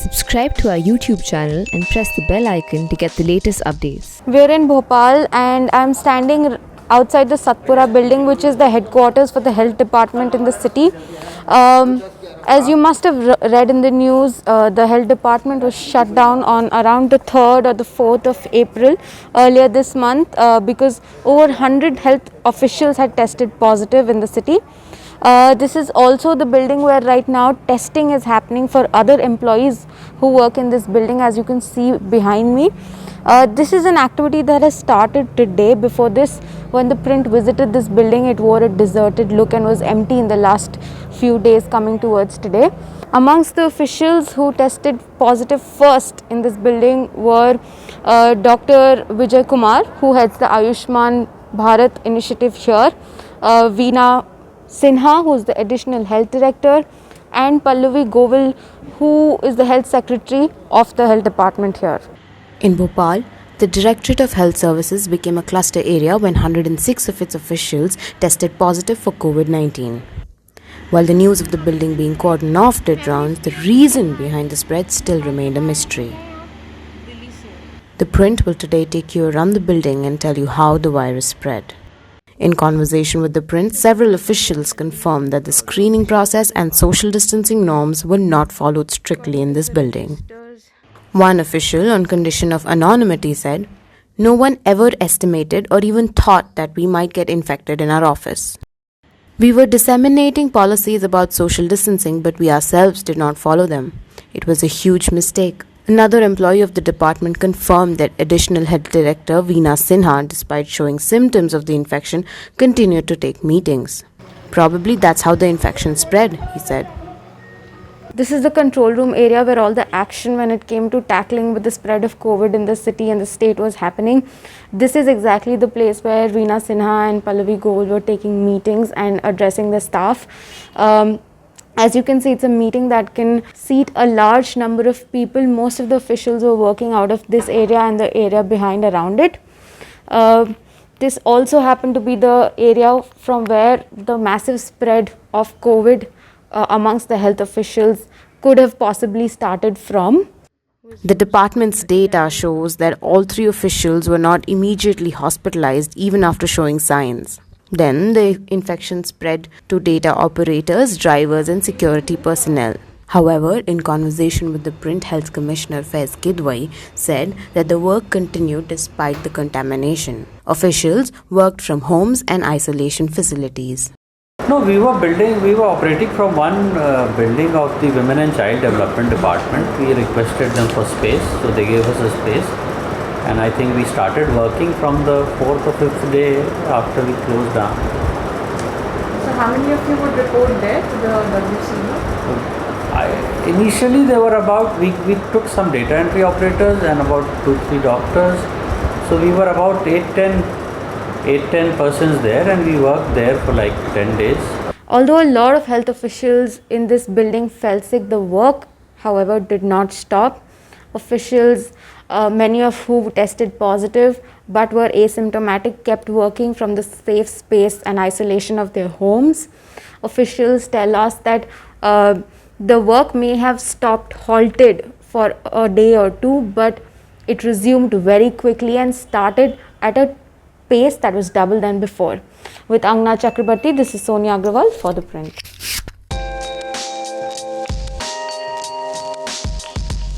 Subscribe to our YouTube channel and press the bell icon to get the latest updates. We're in Bhopal and I'm standing outside the Satpura building, which is the headquarters for the health department in the city. As you must have read in the news, the health department was shut down on around the 3rd or the 4th of April earlier this month because over 100 health officials had tested positive in the city. This is also the building where right now testing is happening for other employees who work in this building, as you can see behind me. This is an activity that has started today. Before this, when the print visited this building, it wore a deserted look and was empty in the last few days coming towards today. Amongst the officials who tested positive first in this building were Dr. Vijay Kumar, who heads the Ayushman Bharat initiative here, Veena Sinha, who is the additional health director, and Pallavi Govil, who is the health secretary of the health department here. In Bhopal, the Directorate of Health Services became a cluster area when 106 of its officials tested positive for COVID-19. While the news of the building being cordoned off did rounds, the reason behind the spread still remained a mystery. The print will today take you around the building and tell you how the virus spread. In conversation with the print, several officials confirmed that the screening process and social distancing norms were not followed strictly in this building. One official, on condition of anonymity, said, "No one ever estimated or even thought that we might get infected in our office. We were disseminating policies about social distancing, but we ourselves did not follow them. It was a huge mistake." Another employee of the department confirmed that additional health director Veena Sinha, despite showing symptoms of the infection, continued to take meetings. "Probably that's how the infection spread," he said. This is the control room area where all the action when it came to tackling with the spread of COVID in the city and the state was happening. This is exactly the place where Veena Sinha and Pallavi Govil were taking meetings and addressing the staff. As you can see, it's a meeting that can seat a large number of people. Most of the officials were working out of this area and the area behind around it. This also happened to be the area from where the massive spread of COVID amongst the health officials could have possibly started from. The department's data shows that all three officials were not immediately hospitalized even after showing signs. Then the infection spread to data operators, drivers, and security personnel. However, in conversation with the Print Health Commissioner Faiz Kidwai, said that the work continued despite the contamination. Officials worked from homes and isolation facilities. No, we were operating from one building of the Women and Child Development Department. We requested them for space, so they gave us a space. And I think we started working from the 4th or 5th day after we closed down. So how many of you would report there to the WCO? Initially there were about, we took some data entry operators and about 2-3 doctors. So we were about 8-10 persons there, and we worked there for like 10 days. Although a lot of health officials in this building fell sick, the work, however, did not stop. Officials, many of who tested positive but were asymptomatic, kept working from the safe space and isolation of their homes. Officials tell us that the work may have halted for a day or two, but it resumed very quickly and started at a pace that was double than before. With Angna Chakrabarti, this is Sonia Agrawal for The Print.